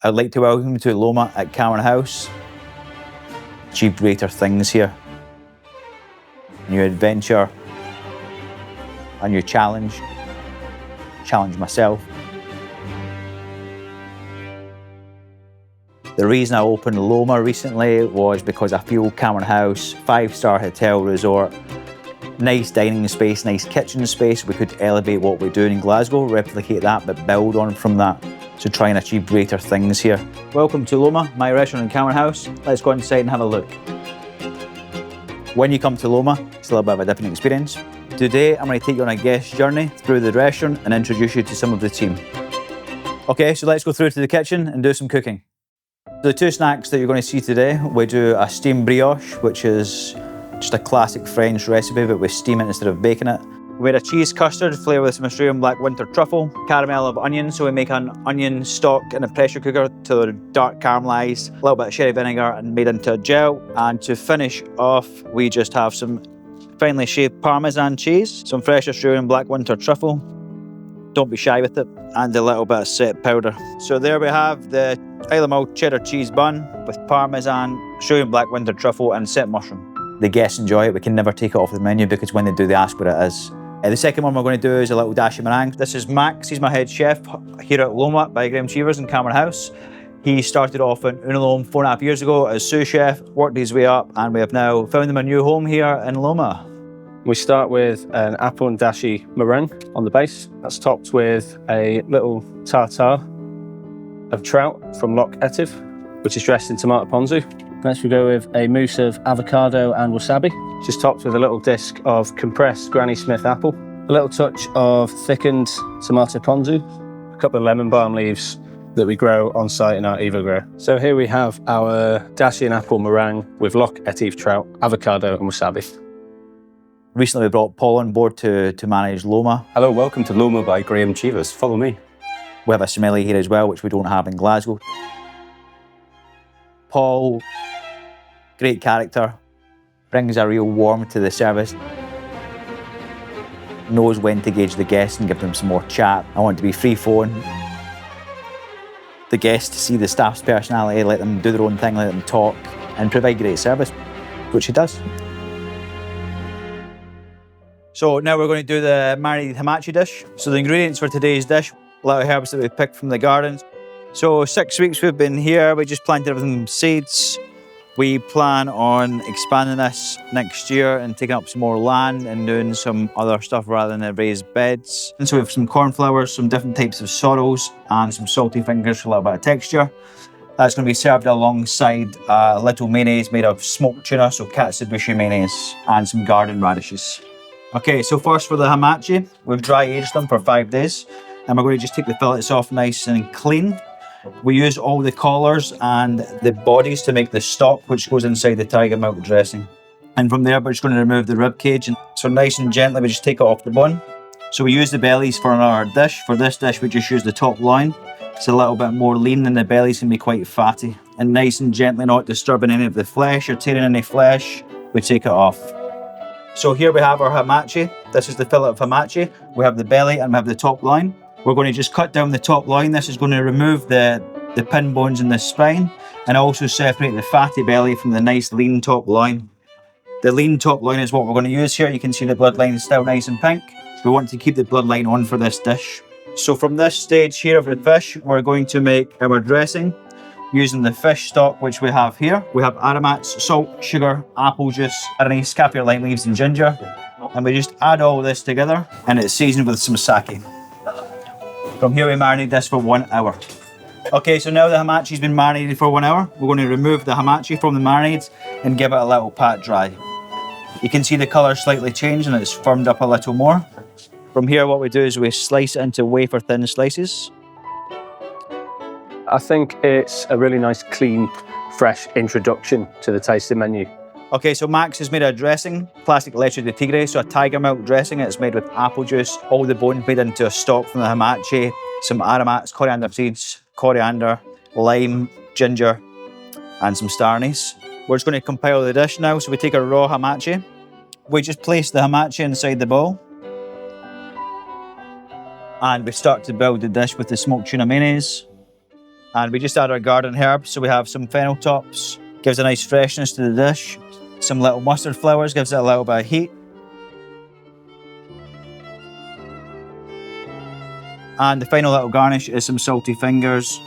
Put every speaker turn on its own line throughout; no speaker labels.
I'd like to welcome you to Loma at Cameron House. Achieve greater things here. New adventure, a new challenge. Challenge myself. The reason I opened Loma recently was because I feel Cameron House, 5-star hotel resort, nice dining space, nice kitchen space. We could elevate what we're doing in Glasgow, replicate that, but build on from that to try and achieve greater things here. Welcome to Loma, my restaurant in Cameron House. Let's go inside and have a look. When you come to Loma, it's a little bit of a different experience. Today, I'm going to take you on a guest journey through the restaurant and introduce you to some of the team. Okay, so let's go through to the kitchen and do some cooking. The two snacks that you're going to see today, we do a steamed brioche, which is just a classic French recipe, but we steam it instead of baking it. We made a cheese custard flavoured with some Australian black winter truffle, caramel of onion, so we make an onion stock in a pressure cooker till they're dark caramelised, a little bit of sherry vinegar and made into a gel. And to finish off, we just have some finely shaved Parmesan cheese, some fresh Australian black winter truffle, don't be shy with it, and a little bit of set powder. So there we have the Isle of Mull cheddar cheese bun with Parmesan, Australian black winter truffle and set mushroom. The guests enjoy it. We can never take it off the menu because when they do, they ask what it is. The second one we're going to do is a little dash of meringue. This is Max, he's my head chef here at Loma by Graeme Cheevers in Cameron House. He started off in Unalome 4.5 years ago as sous chef, worked his way up, and we have now found him a new home here in Loma.
We start with an apple and dashi meringue on the base. That's topped with a little tartare of trout from Loch Lomond, which is dressed in tomato ponzu. Next we go with a mousse of avocado and wasabi, just topped with a little disc of compressed Granny Smith apple, a little touch of thickened tomato ponzu, a couple of lemon balm leaves that we grow on site in our Evo grow. So here we have our dashi and apple meringue with Loch Lomond trout, avocado and wasabi.
Recently we brought Paul on board to manage Loma.
Hello, welcome to Loma by Graeme Cheevers. Follow me.
We have a sommelier here as well, which we don't have in Glasgow. Paul, great character, brings a real warmth to the service. Knows when to gauge the guests and give them some more chat. I want to be free flowing. The guests to see the staff's personality, let them do their own thing, let them talk, and provide great service, which he does. So now we're going to do the marinated Hamachi dish. So the ingredients for today's dish, a lot of herbs that we picked from the gardens. So 6 weeks we've been here, we just planted everything from seeds. We plan on expanding this next year and taking up some more land and doing some other stuff rather than the raised beds. And so we have some cornflowers, some different types of sorrels and some salty fingers for a little bit of texture. That's going to be served alongside a little mayonnaise made of smoked tuna, so katsuobushi mayonnaise, and some garden radishes. Okay, so first for the hamachi, we've dry aged them for 5 days. And we're going to just take the fillets off nice and clean. We use all the collars and the bodies to make the stock, which goes inside the tiger milk dressing. And from there, we're just going to remove the rib cage. And so nice and gently, we just take it off the bone. So we use the bellies for our dish. For this dish, we just use the top loin. It's a little bit more lean and the bellies can be quite fatty. And nice and gently, not disturbing any of the flesh or tearing any flesh, we take it off. So here we have our hamachi. This is the fillet of hamachi. We have the belly and we have the top loin. We're going to just cut down the top loin. This is going to remove the pin bones in the spine and also separate the fatty belly from the nice lean top loin. The lean top loin is what we're going to use here. You can see the bloodline is still nice and pink. We want to keep the bloodline on for this dish. So from this stage here of the fish, we're going to make our dressing using the fish stock which we have here. We have aromats, salt, sugar, apple juice, anise, kaffir lime leaves and ginger. And we just add all this together and it's seasoned with some sake. From here we marinate this for 1 hour. Okay, so now the hamachi's been marinated for 1 hour, we're going to remove the hamachi from the marinades and give it a little pat dry. You can see the colour slightly changed and it's firmed up a little more. From here what we do is we slice it into wafer thin slices.
I think it's a really nice, clean, fresh introduction to the tasting menu.
Okay, so Max has made a dressing, classic leche de tigre, so a tiger milk dressing. It's made with apple juice, all the bones made into a stock from the hamachi, some aromats, coriander seeds, coriander, lime, ginger, and some star anise. We're just going to compile the dish now. So we take a raw hamachi. We just place the hamachi inside the bowl. And we start to build the dish with the smoked tuna mayonnaise. And we just add our garden herbs. So we have some fennel tops, gives a nice freshness to the dish. Some little mustard flowers, gives it a little bit of heat. And the final little garnish is some salty fingers,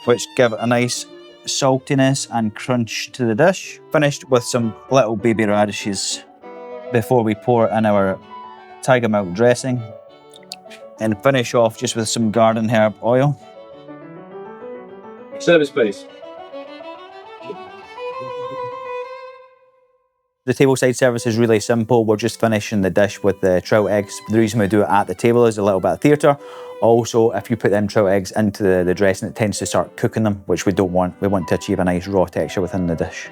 which give it a nice saltiness and crunch to the dish. Finished with some little baby radishes before we pour in our tiger milk dressing. And finish off just with some garden herb oil.
Service, please.
The tableside service is really simple. We're just finishing the dish with the trout eggs. The reason we do it at the table is a little bit of theatre. Also, if you put them trout eggs into the dressing, it tends to start cooking them, which we don't want. We want to achieve a nice raw texture within the dish.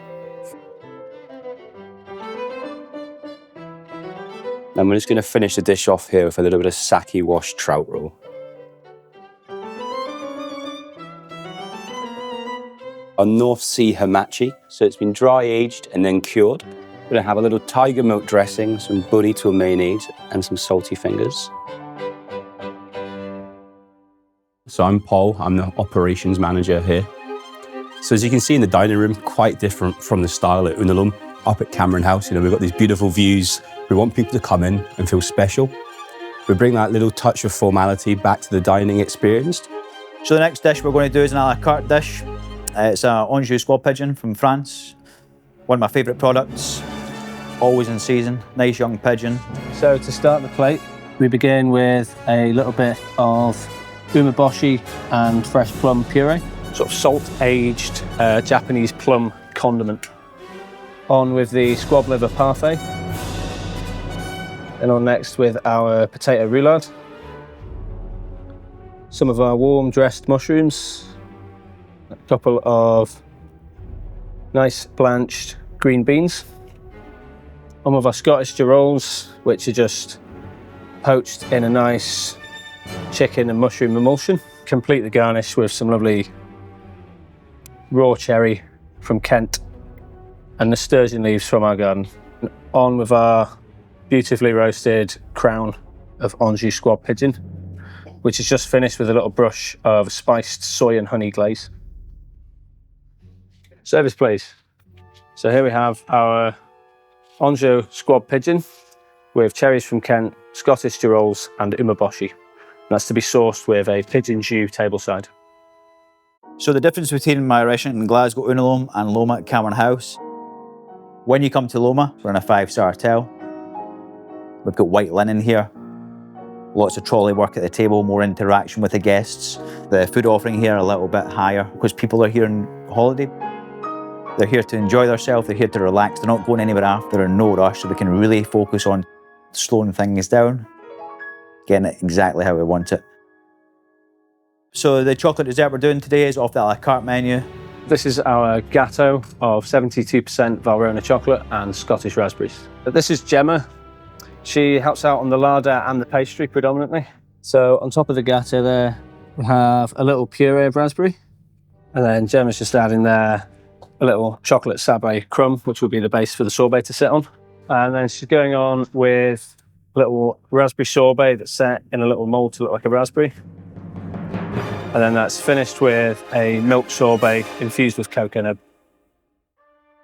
And we're just going to finish the dish off here with a little bit of sake washed trout roll. Our North Sea Hamachi, so it's been dry aged and then cured. We're going to have a little tiger milk dressing, some burrito mayonnaise and some salty fingers. So I'm Paul, I'm the operations manager here. So as you can see in the dining room, quite different from the style at Unalome. Up at Cameron House, we've got these beautiful views. We want people to come in and feel special. We bring that little touch of formality back to the dining experience.
So the next dish we're going to do is an a la carte dish. It's an Anjou squab pigeon from France. One of my favourite products, always in season, nice young pigeon.
So to start the plate, we begin with a little bit of umeboshi and fresh plum puree. Sort of salt-aged Japanese plum condiment. On with the squab liver parfait. And on next with our potato roulade. Some of our warm dressed mushrooms. A couple of nice blanched green beans. Some of our Scottish girolles, which are just poached in a nice chicken and mushroom emulsion. Complete the garnish with some lovely raw cherry from Kent and nasturtium leaves from our garden. And on with our beautifully roasted crown of Anjou squab pigeon, which is just finished with a little brush of spiced soy and honey glaze. Service, please. So here we have our Anjou squab pigeon with cherries from Kent, Scottish girolles and umeboshi. And that's to be sourced with a pigeon jus tableside.
So the difference between my restaurant in Glasgow, Unalome, and Loma at Cameron House, when you come to Loma, we're in a 5-star hotel. We've got white linen here, lots of trolley work at the table, more interaction with the guests. The food offering here a little bit higher because people are here on holiday. They're here to enjoy themselves, they're here to relax, they're not going anywhere after, they're in no rush, so we can really focus on slowing things down, getting it exactly how we want it. So the chocolate dessert we're doing today is off the a la carte menu.
This is our gatto of 72% Valrhona chocolate and Scottish raspberries. This is Gemma. She helps out on the larder and the pastry predominantly. So on top of the gatto there, we have a little puree of raspberry. And then Gemma's just adding there a little chocolate sablé crumb, which will be the base for the sorbet to sit on. And then she's going on with a little raspberry sorbet that's set in a little mold to look like a raspberry. And then that's finished with a milk sorbet infused with coconut.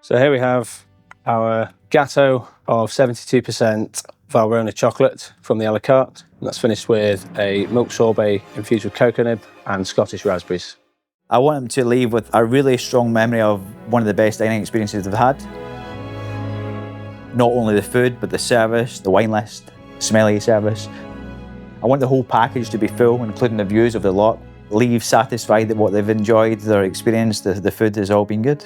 So here we have our gatto of 72% Valrhona chocolate from the a la carte. And that's finished with a milk sorbet infused with coconut and Scottish raspberries.
I want them to leave with a really strong memory of one of the best dining experiences they've had. Not only the food, but the service, the wine list, smelly service. I want the whole package to be full, including the views of the loch. Leave satisfied that what they've enjoyed, their experience, the food has all been good.